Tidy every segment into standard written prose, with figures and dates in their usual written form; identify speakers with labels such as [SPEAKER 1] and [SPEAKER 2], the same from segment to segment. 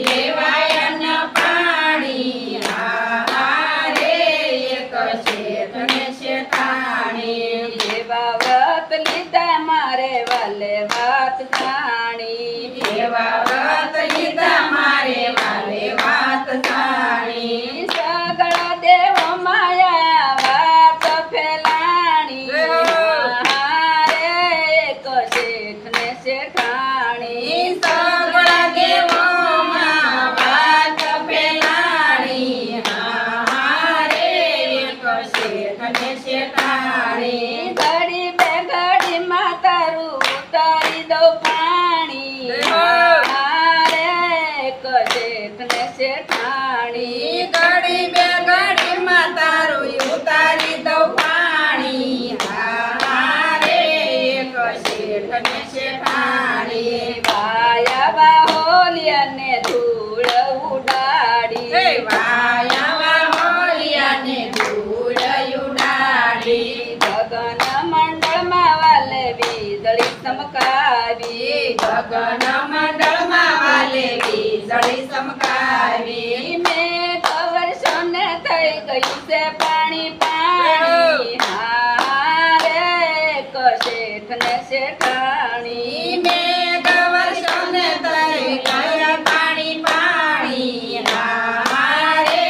[SPEAKER 1] લેવાય અન્ન પાણી હારે એક શેઠ ને શેઠાણી
[SPEAKER 2] એવા વ્રત લીધા મારે વાલે વાત જાણી
[SPEAKER 1] એવા વ્રત લીધા મારે વાલે વાત જાણી
[SPEAKER 2] સગળા દેવો માયા વાત ફેલાણી હારે એક શેઠ ને શેઠાણી
[SPEAKER 1] સગળા દેવોમાં વાત ફેલાણી હારે એક શેઠ ને શેઠાણી
[SPEAKER 2] ઘડી બે ઘડી માં તારું ઉતારી દઉં પાણી હારે એક શેઠ ને શેઠાણી
[SPEAKER 1] ઘડી બે ઘડીમાં તારું ઉતારી દઉં પાણી હારે એક શેઠ ને શેઠાણી
[SPEAKER 2] વાયા હોલિયાને ધૂળ ઉડાડી
[SPEAKER 1] વાયા હોલિયાને ધૂળ ઉડાડી
[SPEAKER 2] ગગન મંડળમાં વાલે વીજળી ચમકાવી
[SPEAKER 1] ગગન મંડળમાં વાલે વીજળી ચમકાવી
[SPEAKER 2] મેં ખબર સોને થઈ ગયું છે પાણી પાણી હારે એક શેઠ ને શેઠાણી
[SPEAKER 1] મેઘ વર્ષોને થઈ ગયા પાણી પાણી હારે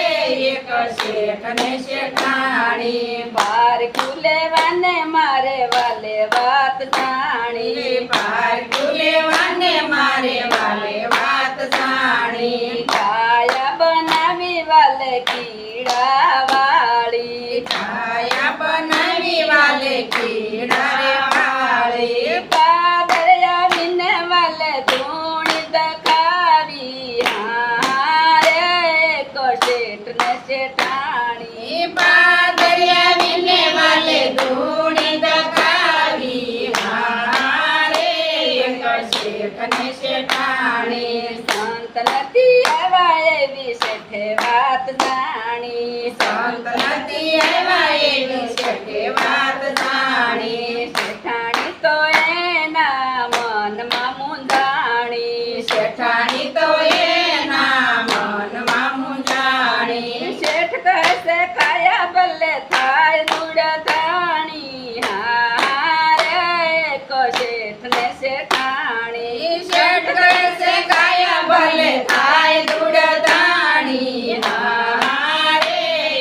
[SPEAKER 1] એક શેઠ ને શેઠાણી
[SPEAKER 2] બાર ખુલેવાને મારે વાલે વાત જાણી
[SPEAKER 1] પાર લેવાને મારે વાલે વાત જાણી
[SPEAKER 2] કાયા બનાવી વાલે કીડા વાળી
[SPEAKER 1] છાયા બનાવી વાલે કીડા વાળી
[SPEAKER 2] પાદળિયા વિને વાલે ધૂણી દખાવી હારે એક શેઠ ને શેઠાણી
[SPEAKER 1] પાદરિયા વિને વાલે ધૂણી દગાવી હારે એક શેઠ ને શેઠાણી
[SPEAKER 2] સંત નથી આવ્યા એવી શેઠે વાત જાણી
[SPEAKER 1] સંત નથી આવ્યા એવી શેઠે વાત જાણી
[SPEAKER 2] શેઠાણી તો એના મનમાં મૂંઝાણી
[SPEAKER 1] શેઠાણી તો એના મનમાં મૂંઝાણી
[SPEAKER 2] શેઠ કહેશે કાયા બલ્લે થાય દુડધાણી હારે એક શેઠ ને શેઠાણી
[SPEAKER 1] શેઠ કહેશે કાયા ભલે થાય દુડધાણી હારે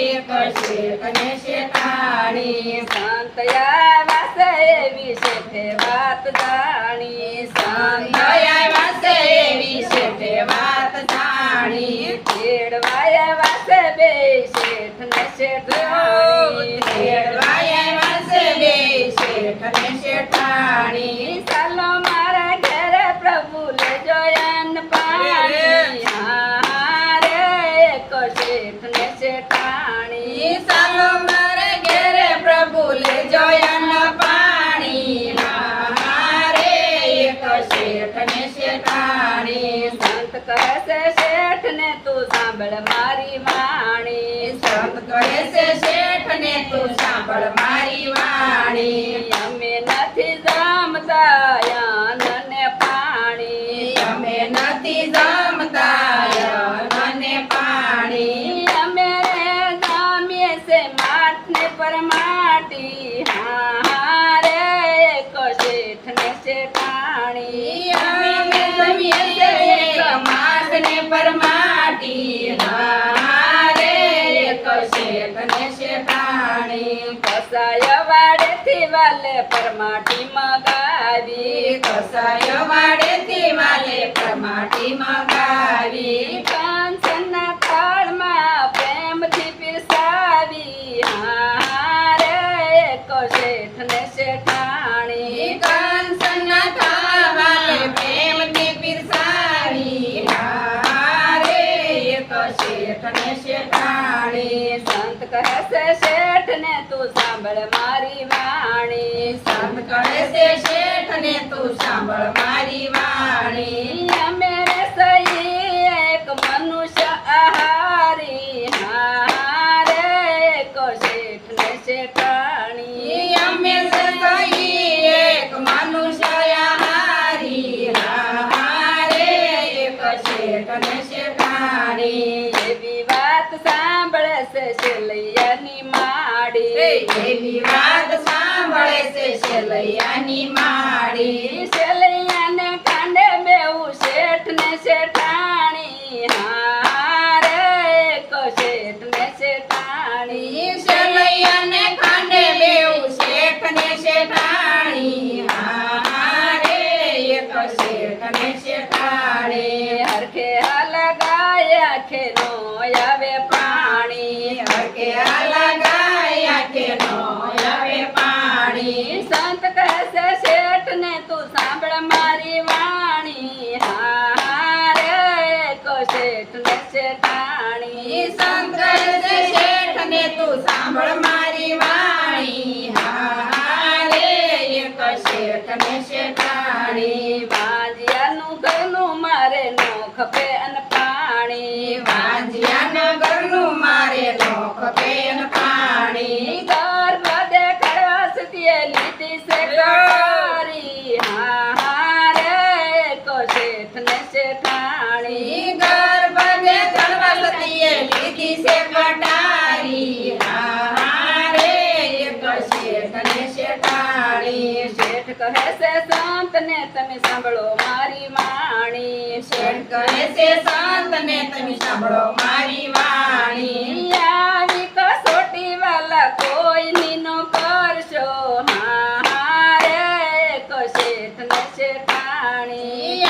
[SPEAKER 1] એક શેઠ ને શેઠાણી
[SPEAKER 2] સંતયા વાસે એવી શેઠે વાત જાણી
[SPEAKER 1] સંતયા વાસે એવી શેઠે વાત જાણી
[SPEAKER 2] તેડવાયા વાસે બે શેઠ ને શેઠાણી
[SPEAKER 1] તેડવાયા વાસે બે શેઠ ને શેઠાણી
[SPEAKER 2] ચાલો મારા ઘરે પ્રભુ લેજો અન્ન પાણી હારે એક શેઠ ને શેઠાણી
[SPEAKER 1] ચાલો મારે ઘેરે પ્રભુ લેજો અન્ન પાણી હારે એક શેઠ ને શેઠાણી
[SPEAKER 2] સંત કહે છે શેઠ ને તું સાંભળ મારી વાણી
[SPEAKER 1] સંત કહે છે શેઠ ને તું સાંભળ મારી વાણી
[SPEAKER 2] અમે નથી જમતા અન્ન ને પાણી
[SPEAKER 1] અમે નથી જમતા અન્ન ને પાણી
[SPEAKER 2] અમે જામીએ છે માટ ને પરમાટી હારે એક શેઠ ને શેઠાણી
[SPEAKER 1] અમે જમીએ છે એક માટ ને પરમાટી હારે એક શેઠ ને શેઠાણી
[SPEAKER 2] કસાય વાડેથી વાલે પરમાટી મગાવી
[SPEAKER 1] કસાય વાડેથી વાલે પરમાટી મગાવી
[SPEAKER 2] કાંચના થાળમાં પ્રેમથી પીરસાવી હારે એક શેઠ ને શેઠાણી
[SPEAKER 1] કંસના થાવાલે પ્રેમથી પીરસાવી હારે એક શેઠ ને શેઠાણી
[SPEAKER 2] સંત કહે છે શેઠ ને તું સાંભળ મારી વાણી
[SPEAKER 1] સંત કહે છે શેઠ ને તું સાંભળ મારી વાણી
[SPEAKER 2] અમે સહી એક મનુષ્ય આહારી હારે એક શેઠ ને શેઠાણી
[SPEAKER 1] અમે સહી એક મનુષ્ય હારી હારે એક શેઠ ને શેઠાણી મારી માડી
[SPEAKER 2] સેલૈયાને કાંડે બેવું શેઠ ને શેઠાણી હારે એક શેઠ ને શેઠાણી
[SPEAKER 1] સેલૈયાને ખાંડે બેઉ શેઠ ને શેઠાણી હારે એક શેઠ ને શેઠાણી
[SPEAKER 2] હરખે હાલ ગાયા ખેનો આવે પાણી
[SPEAKER 1] હરકે લગાયા કે નો આવે પાણી
[SPEAKER 2] સંત કહેશે શેઠ ને તું સાંભળ મારી વાણી હારે એક શેઠ ને શેઠાણી
[SPEAKER 1] સંત શેઠ ને તું સાંભળ મારી વાણી હારે એક શેઠ ને શેઠાણી
[SPEAKER 2] વાંજિયાનું ઘરનું મારે નો ખપે અન પાણી
[SPEAKER 1] વાંજિયા નગરનું મારે નોખ પેન પાણી
[SPEAKER 2] ગર્ભ દેખાડવા સતીએ લીધી છે કટારી હારે એક શેઠ ને શેઠાણી
[SPEAKER 1] ગર્ભ ને ચડવા સતીએ લીધી છે કટારી હારે એક શેઠ ને શેઠાણી
[SPEAKER 2] શેઠ કહે છે સંત ને તમે સાંભળો મારી વાણી
[SPEAKER 1] શેઠ કહે છે સંત ને તમે સાંભળો મારી વાણી
[SPEAKER 2] આવી કસોટી વાલા કોઈની નો કરશો હારે એક શેઠ ને શેઠાણી